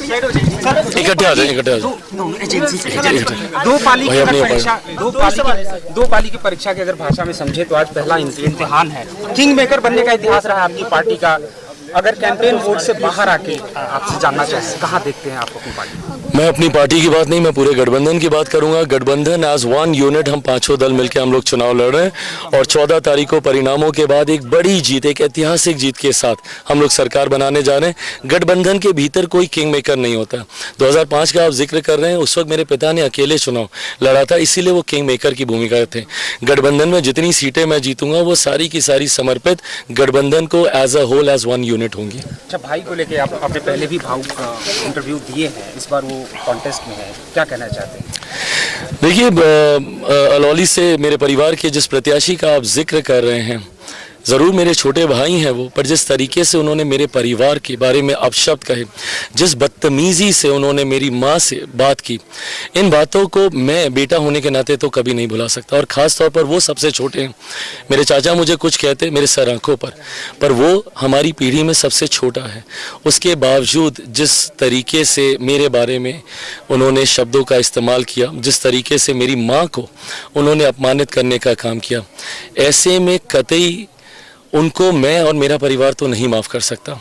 इकट्ठे आ जाए, इकट्ठे आ जाए। दो पाली की परीक्षा की अगर भाषा में समझे तो आज पहला इम्तिहान है। किंग मेकर बनने का इतिहास रहा आपकी पार्टी का। अगर कैंपेन मोड से बाहर आके आपसे जानना चाहते हैं, कहाँ देखते हैं आप अपनी पार्टी? मैं अपनी पार्टी की बात नहीं, मैं पूरे गठबंधन की बात करूंगा। गठबंधन एज वन यूनिट, हम पांचों दल मिलकर हम लोग चुनाव लड़ रहे हैं और 14 तारीख को परिणामों के बाद एक बड़ी जीत, एक ऐतिहासिक जीत के साथ हम लोग सरकार बनाने जा रहे हैं। गठबंधन के भीतर कोई किंग मेकर नहीं होता। 2005 का आप जिक्र कर रहे हैं, उस वक्त मेरे पिता ने अकेले चुनाव लड़ा था, इसीलिए वो किंग मेकर की भूमिका थे। गठबंधन में जितनी सीटें मैं जीतूंगा वो सारी की सारी समर्पित गठबंधन को as a whole, as one unit होंगी। अच्छा, भाई को लेके आपने पहले भी इंटरव्यू दिए हैं, इस बार वो कॉन्टेस्ट में है, क्या कहना चाहते हैं? देखिए, अलौली से मेरे परिवार के जिस प्रत्याशी का आप जिक्र कर रहे हैं, ज़रूर मेरे छोटे भाई हैं वो, पर जिस तरीके से उन्होंने मेरे परिवार के बारे में अपशब्द कहे, जिस बदतमीज़ी से उन्होंने मेरी माँ से बात की, इन बातों को मैं बेटा होने के नाते तो कभी नहीं भुला सकता। और ख़ास तौर पर वो सबसे छोटे हैं। मेरे चाचा मुझे कुछ कहते मेरे सर आँखों पर वो हमारी पीढ़ी में सबसे छोटा है। उसके बावजूद जिस तरीके से मेरे बारे में उन्होंने शब्दों का इस्तेमाल किया, जिस तरीके से मेरी माँ को उन्होंने अपमानित करने का काम किया, ऐसे में कतई उनको मैं और मेरा परिवार तो नहीं माफ़ कर सकता।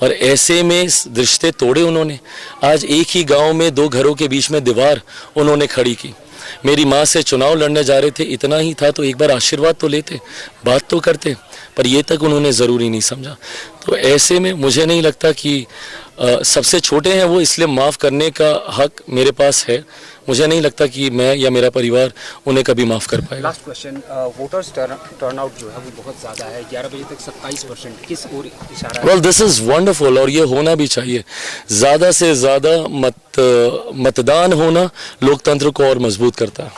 और ऐसे में रिश्ते तोड़े उन्होंने। आज एक ही गांव में दो घरों के बीच में दीवार उन्होंने खड़ी की। मेरी माँ से चुनाव लड़ने जा रहे थे, इतना ही था तो एक बार आशीर्वाद तो लेते, बात तो करते, पर ये तक उन्होंने ज़रूरी नहीं समझा। तो ऐसे में मुझे नहीं लगता कि सबसे छोटे हैं वो, इसलिए माफ़ करने का हक मेरे पास है। मुझे नहीं लगता कि मैं या मेरा परिवार उन्हें कभी माफ़ कर पाएगा। लास्ट क्वेश्चन, वोटर्स टर्नआउट जो है वो बहुत ज़्यादा है, 11 बजे तक 27%, किस ओर इशारा है? वेल, दिस इज़ वंडरफुल और ये होना भी चाहिए। ज़्यादा से ज़्यादा मतदान होना लोकतंत्र को और मजबूत करता है।